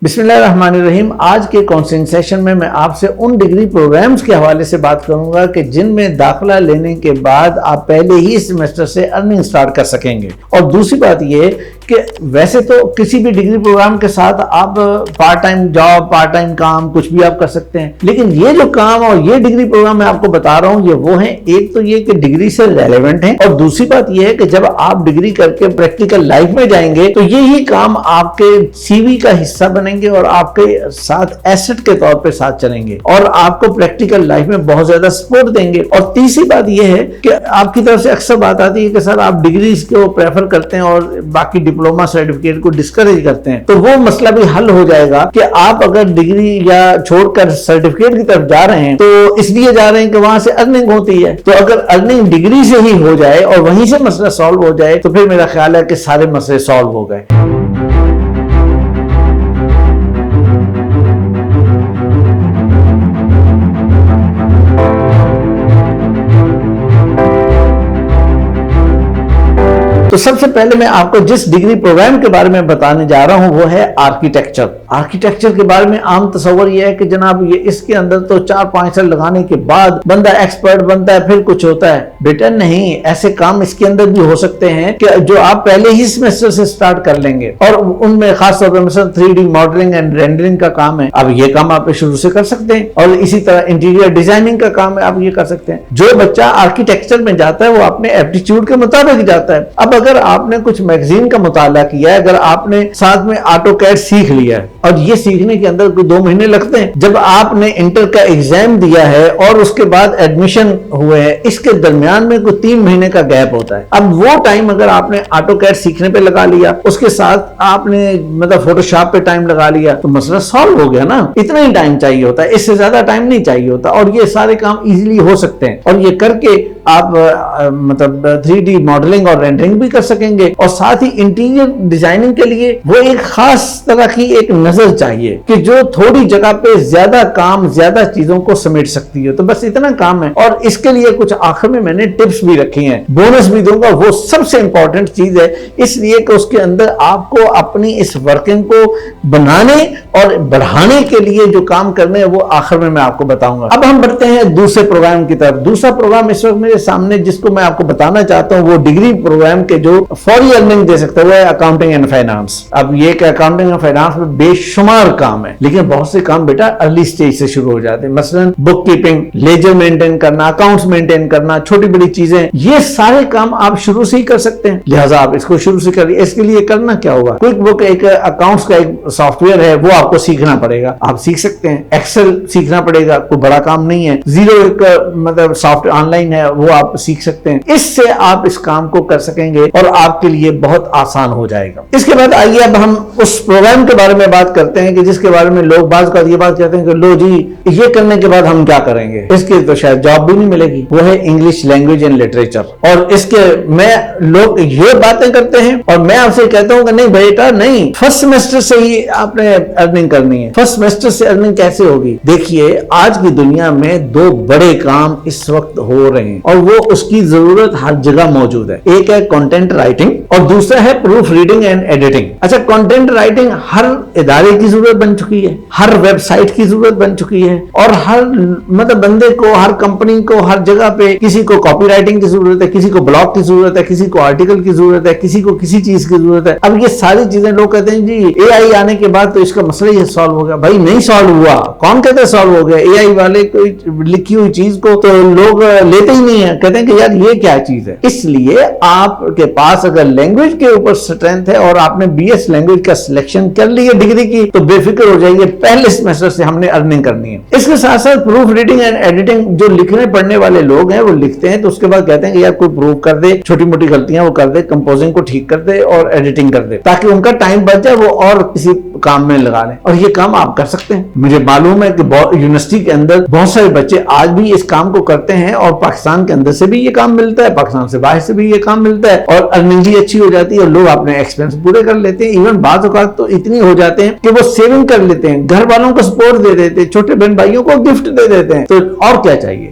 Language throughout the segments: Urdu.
بسم اللہ الرحمن الرحیم. آج کے کاؤنسلنگ سیشن میں آپ سے ان ڈگری پروگرامز کے حوالے سے بات کروں گا کہ جن میں داخلہ لینے کے بعد آپ پہلے ہی سیمسٹر سے ارننگ سٹارٹ کر سکیں گے. اور دوسری بات یہ کہ ویسے تو کسی بھی ڈگری پروگرام کے ساتھ آپ part time job, part time کام کچھ بھی آپ کر سکتے ہیں، لیکن یہ جو کام اور یہ ڈگری پروگرام میں آپ کو بتا رہا ہوں یہ وہ ہیں، ایک تو یہ کہ ڈگری سے ریلیونٹ ہیں، اور دوسری بات یہ ہے کہ جب آپ ڈگری کر کے پریکٹیکل لائف میں جائیں گے تو یہی کام آپ کے سی وی کا حصہ بنیں گے اور آپ کے ساتھ ایسٹ کے طور پہ ساتھ چلیں گے اور آپ کو پریکٹیکل لائف میں بہت زیادہ سپورٹ دیں گے. اور تیسری بات یہ ہے کہ آپ کی طرف سے اکثر بات آتی ہے کہ سر آپ ڈگریز کو پریفر کرتے ہیں اور باقی ڈپلوما سرٹیفکیٹ کو ڈسکریج کرتے ہیں، تو وہ مسئلہ بھی حل ہو جائے گا کہ آپ اگر ڈگری یا چھوڑ کر سرٹیفکیٹ کی طرف جا رہے ہیں تو اس لیے جا رہے ہیں کہ وہاں سے ارننگ ہوتی ہے، تو اگر ارننگ ڈگری سے ہی ہو جائے اور وہیں سے مسئلہ سالو ہو جائے تو پھر میرا خیال ہے کہ سارے مسئلے سالو ہو گئے. تو سب سے پہلے میں آپ کو جس ڈگری پروگرام کے بارے میں بتانے جا رہا ہوں وہ ہے آرکیٹیکچر. آرکیٹیکچر کے بارے میں عام تصور یہ ہے کہ جناب یہ اس کے اندر تو 4-5 سال لگانے کے بعد بندہ ایکسپرٹ بنتا ہے پھر کچھ ہوتا ہے. بیٹا نہیں، ایسے کام اس کے اندر بھی ہو سکتے ہیں کہ جو آپ پہلے ہی سیمسٹر سے سٹارٹ کر لیں گے، اور ان میں خاص طور پہ مثلا 3D ماڈلنگ اینڈ رینڈرنگ کا کام ہے، اب یہ کام آپ شروع سے کر سکتے ہیں، اور اسی طرح انٹیریئر ڈیزائننگ کا کام ہے، آپ یہ کر سکتے ہیں. جو بچہ آرکیٹیکچر میں جاتا ہے وہ اپنے ایپٹیچیوڈ کے مطابق جاتا ہے. اب اگر آپ نے کچھ میگزین کا مطالعہ کیا ہے، اگر آپ نے ساتھ میں آٹو کیڈ سیکھ لیا ہے، اور یہ سیکھنے کے اندر 2 مہینے لگتے ہیں، جب آپ نے انٹر کا ایگزام دیا ہے اور اس کے بعد ایڈمیشن ہوئے ہیں، اس کے درمیان میں کوئی 3 مہینے کا گیپ ہوتا ہے. اب وہ ٹائم اگر آپ نے آٹو کیڈ سیکھنے پہ لگا لیا، اس کے ساتھ آپ نے مطلب فوٹو شاپ پہ ٹائم لگا لیا، تو مسئلہ سالو ہو گیا نا. اتنا ہی ٹائم چاہیے ہوتا ہے، اس سے زیادہ ٹائم نہیں چاہیے ہوتا، اور یہ سارے کام ایزیلی ہو سکتے ہیں. اور یہ کر کے آپ مطلب 3D ماڈلنگ اور رینڈرنگ بھی کر سکیں گے، اور ساتھ ہی انٹیریئر ڈیزائننگ کے لیے وہ ایک خاص طرح کی ایک نظر چاہیے کہ جو تھوڑی جگہ پہ زیادہ کام، زیادہ چیزوں کو سمیٹ سکتی ہے. تو بس اتنا کام ہے، اور اس کے لیے کچھ آخر میں میں نے ٹپس بھی رکھی ہیں، بونس بھی دوں گا. وہ سب سے امپورٹنٹ چیز ہے، اس لیے کہ اس کے اندر آپ کو اپنی اس ورکنگ کو بنانے اور بڑھانے کے لیے جو کام کرنے ہیں وہ آخر میں آپ کو بتاؤں گا. اب ہم بڑھتے ہیں دوسرے پروگرام کی طرف. دوسرا پروگرام اس وقت میرے سامنے جس کو میں آپ کو بتانا چاہتا ہوں وہ ڈگری پروگرام کے جو فوری ارننگ دے سکتا ہے وہ ہے اکاؤنٹنگ اینڈ فائنانس. اب یہ کہ اکاؤنٹنگ اینڈ فائنانس میں بے شمار کام ہے، لیکن بہت سے کام بیٹا ارلی سٹیج سے شروع ہو جاتے ہیں. مثلا بک کیپنگ، لیجر مینٹین کرنا، اکاؤنٹس مینٹین کرنا، چھوٹی بڑی چیزیں، یہ سارے کام آپ شروع سے ہی کر سکتے ہیں. لہٰذا آپ اس کو شروع سے کریے. اس کے لیے کرنا کیا ہوگا، کوئک بک ایک اکاؤنٹس کا ایک سافٹ ویئر ہے، وہ آپ کو سیکھنا پڑے گا. آپ سیکھ سکتے ہیں. ایکسل سیکھنا پڑے گا، کوئی بڑا کام نہیں ہے. زیرو ایک مطلب سافٹ آن لائن ہے، وہ آپ سیکھ سکتے ہیں. اس سے آپ اس کام کو کر سکیں گے اور آپ کے لیے بہت آسان ہو جائے گا. اس کے بعد آئیے اب ہم اس پروگرام کے بارے میں بات کرتے ہیں کہ جس کے بارے میں لوگ بعض کا یہ بات کہتے ہیں کہ لو جی یہ کرنے کے بعد ہم کیا کریں گے، اس کے تو شاید جاب بھی نہیں ملے گی. وہ ہے انگلش لینگویج اینڈ لٹریچر. اور اس کے میں لوگ یہ باتیں کرتے ہیں اور میں آپ سے کہتا ہوں کہ نہیں بیٹا نہیں، فرسٹ سیمسٹر سے ہی آپ نے ارننگ کرنی ہے. فرسٹ سیمسٹر سے ارننگ کیسے ہوگی؟ دیکھیے آج کی دنیا میں 2 بڑے کام اس وقت ہو رہے ہیں اور وہ اس کی ضرورت ہر جگہ موجود ہے. ایک ہے کنٹینٹ رائٹنگ اور دوسرا ہے پروف ریڈنگ اینڈ ایڈیٹنگ. اچھا، کنٹینٹ رائٹنگ ہر ادارے کی ضرورت بن چکی ہے، ہر ویب سائٹ کی ضرورت بن چکی ہے، اور ہر مطلب بندے کو، ہر کمپنی کو، ہر جگہ پہ کسی کو کاپی رائٹنگ کی ضرورت ہے، کسی کو بلاگ کی ضرورت ہے، کسی کو آرٹیکل کی ضرورت ہے، کسی کو کسی چیز کی ضرورت ہے. اب یہ ساری چیزیں لوگ کہتے ہیں جی اے آئی آنے کے بعد تو اس کا مسئلہ یہ سالو ہو گیا. بھائی نہیں سالو ہوا. کون کہتے ہیں سالو ہو گیا؟ اے آئی والے کوئی لکھی ہوئی چیز کو تو لوگ لیتے ہی نہیں ہیں، کہتے ہیں کہ یار یہ کیا چیز ہے. اس لیے آپ کے پاس اگر لینگویج کے اوپر اسٹرینتھ ہے اور آپ نے بی ایس لینگویج کا سلیکشن کر لی ہے ڈگری کی، تو بے فکر ہو جائیے، پہلے سیمسٹر سے ہم نے ارننگ کرنی ہے. اس کے ساتھ ساتھ پروف ریڈنگ اینڈ ایڈیٹنگ جو لکھنے پڑھنے والے لوگ ہیں وہ لکھتے ہیں تو اس کے بعد کہتے ہیں کہ یار کوئی پروف کر دے، چھوٹی موٹی غلطیاں وہ کر دے، کمپوزنگ کو ٹھیک کر دے اور ایڈیٹنگ کر دے تاکہ ان کا ٹائم بچ جائے، وہ اور کسی کام میں لگا لیں. اور یہ کام آپ کر سکتے ہیں. مجھے معلوم ہے کہ یونیورسٹی کے اندر بہت سارے بچے آج بھی اس کام کو کرتے ہیں، اور پاکستان کے اندر سے بھی یہ کام ملتا ہے، پاکستان سے باہر سے بھی یہ کام ملتا ہے، اور ارننگ بھی اچھی ہو جاتی ہے اور لوگ اپنے ایکسپینس پورے کر لیتے ہیں. ایون بعض اوقات تو اتنی ہو جاتے ہیں کہ وہ سیونگ کر لیتے ہیں، گھر والوں کو سپورٹ دے دیتے ہیں، چھوٹے بہن بھائیوں کو گفٹ دے دیتے ہیں. تو اور کیا چاہیے؟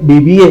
BBA,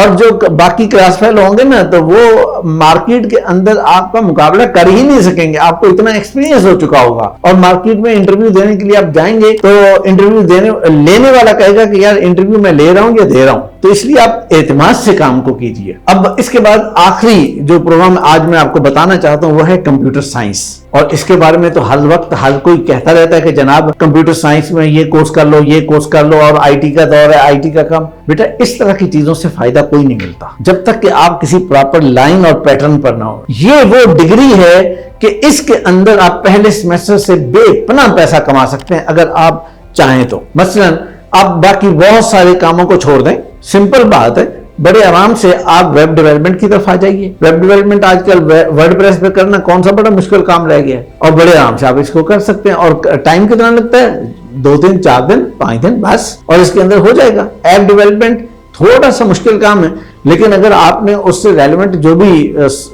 اور جو باقی کلاس فیل ہوں گے نا تو وہ مارکیٹ کے اندر آپ کا مقابلہ کر ہی نہیں سکیں گے. آپ کو اتنا ایکسپیرینس ہو چکا ہوگا اور مارکیٹ میں انٹرویو دینے کے لیے آپ جائیں گے تو انٹرویو لینے والا کہے گا کہ یار انٹرویو میں لے رہا ہوں یا دے رہا ہوں. تو اس لیے آپ اعتماد سے کام کو کیجئے. اب اس کے بعد آخری جو پروگرام آج میں آپ کو بتانا چاہتا ہوں وہ ہے کمپیوٹر سائنس. اور اس کے بارے میں تو ہر وقت ہر کوئی کہتا رہتا ہے کہ جناب کمپیوٹر سائنس میں یہ کورس کر لو, یہ کورس کر لو, اور آئی ٹی کا دور ہے, آئی ٹی کا کام. بیٹا اس طرح کی چیزوں سے فائدہ کوئی نہیں ملتا جب تک کہ آپ کسی پراپر لائن اور پیٹرن پر نہ ہو. یہ وہ ڈگری ہے کہ اس کے اندر آپ پہلے سیمیسٹر سے بے پناہ پیسہ کما سکتے ہیں اگر آپ چاہیں تو. مثلا آپ باقی بہت سارے کاموں کو چھوڑ دیں, سمپل بات ہے, بڑے آرام سے آپ ویب ڈیولپمنٹ کی طرف آ جائیے. ویب ڈیولپمنٹ آج کل ورڈ پریس پہ کرنا کون سا بڑا مشکل کام رہ گیا ہے, اور بڑے آرام سے آپ اس کو کر سکتے ہیں. اور ٹائم کتنا لگتا ہے؟ 2 دن, 4 دن, 5 دن بس, اور اس کے اندر ہو جائے گا. ایپ ڈیولپمنٹ تھوڑا سا مشکل کام ہے, لیکن اگر آپ نے اس سے ریلیونٹ جو بھی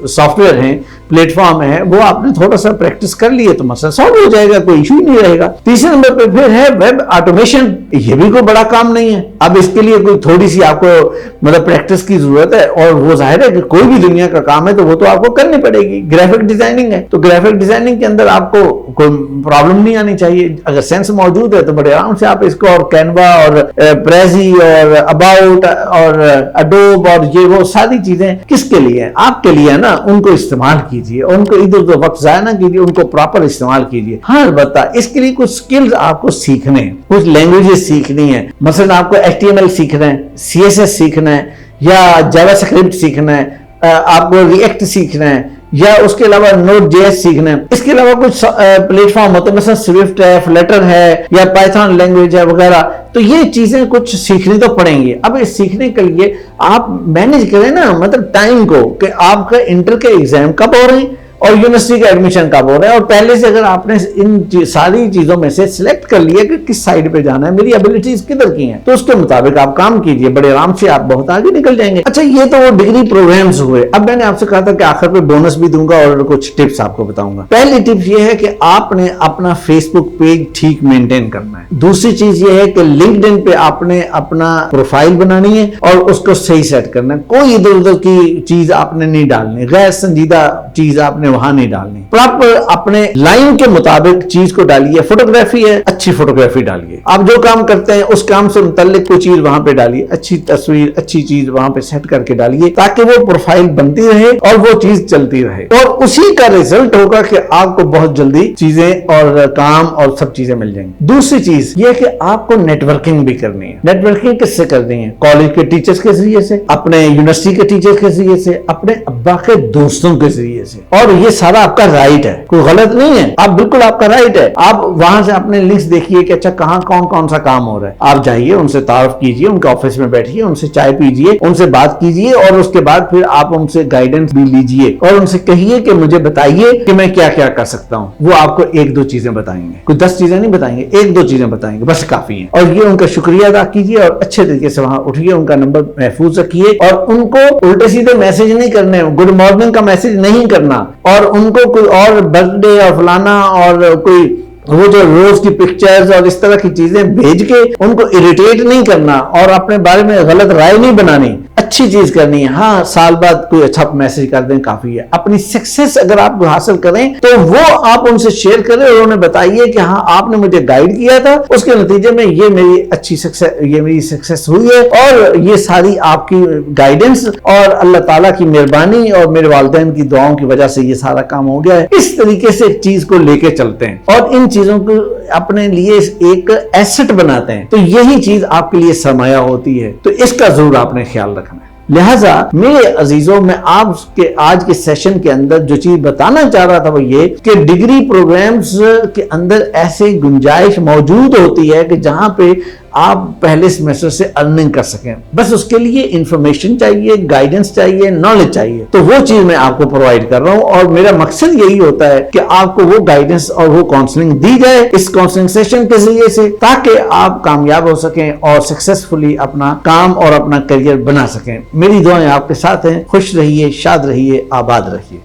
سافٹ ویئر ہیں, پلیٹ فارم ہے, وہ آپ نے تھوڑا سا پریکٹس کر لیے تو مسئلہ سالو ہو جائے گا, کوئی ایشو ہی نہیں رہے گا. تیسرے نمبر پہ پھر ہے ویب آٹومیشن. یہ بھی کوئی بڑا کام نہیں ہے. اب اس کے لیے کوئی تھوڑی سی آپ کو مطلب پریکٹس کی ضرورت ہے, اور وہ ظاہر ہے کہ کوئی بھی دنیا کا کام ہے تو وہ تو آپ کو کرنی پڑے گی. گرافک ڈیزائننگ ہے تو گرافک ڈیزائننگ کے اندر آپ کو کوئی پرابلم نہیں آنی چاہیے. اگر سینس موجود ہے تو بڑے آرام سے آپ اس کو, اور کینوا اور پریزی اور اباؤٹ اور اڈوب اور یہ وہ ساری چیزیں کس کے لیے ہیں؟ آپ کے لیے نا. ان کو استعمال کیجیے, ان کو ادھر ادھر وقت ضائع نہ کیجیے, ان کو پراپر استعمال کیجیے. ہاں البتہ اس کے لیے کچھ سکلز آپ کو سیکھنے ہیں, کچھ لینگویجز سیکھنی ہیں. مثلا آپ کو HTML سیکھنا ہے, CSS سیکھنا ہے, یا جاوا اسکرپٹ سیکھنا ہے, آپ کو ریئیکٹ سیکھنا ہے, یا اس کے علاوہ نوٹ JS سیکھنا ہے. اس کے علاوہ کچھ پلیٹ فارم ہوتے ہیں, مثلا سوئفٹ ہے, فلٹر ہے, یا پائتھن لینگویج ہے وغیرہ. تو یہ چیزیں کچھ سیکھنی تو پڑیں گی. اب اس سیکھنے کے لیے آپ مینج کریں نا مطلب ٹائم کو, کہ آپ کا انٹر کے ایگزام کب ہو رہے ہیں اور یونیورسٹی کا ایڈمیشن کب ہو رہا ہے, اور پہلے سے اگر آپ نے ان ساری چیزوں میں سے سلیکٹ کر لیا کہ کس سائڈ پہ جانا ہے, میری ابیلٹیز کدھر کی ہیں, تو اس کے مطابق آپ کام کیجئے. بڑے آرام سے آپ بہت آگے نکل جائیں گے. اچھا یہ تو وہ ڈگری پروگرامز ہوئے. اب میں نے آپ سے کہا تھا کہ آخر پہ بونس بھی دوں گا اور کچھ ٹپس آپ کو بتاؤں گا. پہلی ٹپ یہ ہے کہ آپ نے اپنا فیس بک پیج ٹھیک مینٹین کرنا ہے. دوسری چیز یہ ہے کہ لنکڈ ان پہ آپ نے اپنا پروفائل بنانی ہے اور اس کو صحیح سیٹ کرنا ہے. کوئی ادھر ادھر کی چیز آپ نے نہیں ڈالنی, غیر سنجیدہ چیز آپ نے وہاں نہیں ڈالنی. پراپر اپنے لائن کے مطابق چیز کو ڈالیے. فوٹوگرافی ہے, اچھی فوٹوگرافی ڈالیے. آپ جو کام کرتے ہیں اس کام سے متعلق کوئی چیز وہاں پہ ڈالیے, اچھی تصویر, اچھی چیز وہاں پہ سیٹ کر کے ڈالیے, تاکہ وہ پروفائل بنتی رہے اور وہ چیز چلتی رہے, اور اسی کا ریزلٹ ہوگا کہ آپ کو بہت جلدی چیزیں اور کام اور سب چیزیں مل جائیں گی. دوسری چیز یہ کہ آپ کو نیٹ ورکنگ بھی کرنی ہے. نیٹ ورکنگ کس سے کرنی ہے؟ کالج کے ٹیچرز کے ذریعے سے, اپنے یونیورسٹی کے ٹیچر کے ذریعے سے, اپنے ابا کے دوستوں کے ذریعے سے. اور یہ سارا آپ کا رائٹ ہے, کوئی غلط نہیں ہے, آپ بالکل آپ کا رائٹ ہے. آپ وہاں سے اپنے لنکس دیکھیے کہ اچھا کہاں کون سا کام ہو رہا ہے. آپ جائیے, ان سے تعارف کیجیے, ان کے آفس میں بیٹھیے, ان سے چائے پیجیے, ان سے بات کیجیے, اور اس کے بعد پھر آپ ان سے گائیڈنس بھی لیجیے, اور ان سے کہیے کہ مجھے بتائیے کہ میں کیا کیا کر سکتا ہوں. وہ آپ کو 1-2 چیزیں بتائیں گے, کوئی 10 چیزیں نہیں بتائیں گے, 1-2 چیزیں بتائیں گے, بس کافی ہیں. اور یہ ان کا شکریہ ادا کیجیے اور اچھے طریقے سے وہاں اٹھیے, ان کا نمبر محفوظ رکھیے, اور ان کو الٹے سیدھے میسج نہیں کرنے, گڈ مارننگ کا میسج نہیں کرنا, اور ان کو کوئی اور برتھ ڈے اور فلانا اور کوئی وہ جو روز کی پکچرز اور اس طرح کی چیزیں بھیج کے ان کو اریٹیٹ نہیں کرنا, اور اپنے بارے میں غلط رائے نہیں بنانی. اچھی چیز کرنی ہے. ہاں سال بعد کوئی اچھا میسج کر دیں کافی ہے. اپنی سکسیس اگر آپ حاصل کریں تو وہ آپ ان سے شیئر کریں, اور انہیں بتائیے کہ ہاں آپ نے مجھے گائیڈ کیا تھا, اس کے نتیجے میں یہ میری اچھی سکسیس, یہ میری سکسیس ہوئی ہے, اور یہ ساری آپ کی گائیڈنس اور اللہ تعالیٰ کی مہربانی اور میرے والدین کی دعاؤں کی وجہ سے یہ سارا کام ہو گیا ہے. اس طریقے سے ایک چیز کو لے کے چلتے ہیں اور ان چیزوں کو اپنے لیے ایک ایسٹ بناتے ہیں, تو یہی چیز آپ کے لیے سرمایہ ہوتی ہے. تو اس کا ضرور آپ نے خیال رکھنا ہے. لہٰذا میرے عزیزوں, میں آپ کے آج کے سیشن کے اندر جو چیز بتانا چاہ رہا تھا وہ یہ کہ ڈگری پروگرامز کے اندر ایسے گنجائش موجود ہوتی ہے کہ جہاں پہ آپ پہلے سیمیسٹر سے ارننگ کر سکیں. بس اس کے لیے انفارمیشن چاہیے, گائیڈنس چاہیے, نالج چاہیے. تو وہ چیز میں آپ کو پرووائڈ کر رہا ہوں, اور میرا مقصد یہی ہوتا ہے کہ آپ کو وہ گائیڈنس اور وہ کاؤنسلنگ دی جائے اس کاؤنسلنگ سیشن کے ذریعے سے, تاکہ آپ کامیاب ہو سکیں اور سکسیسفلی اپنا کام اور اپنا کیریئر بنا سکیں. میری دعائیں آپ کے ساتھ ہیں. خوش رہیے, شاد رہیے, آباد رہیے.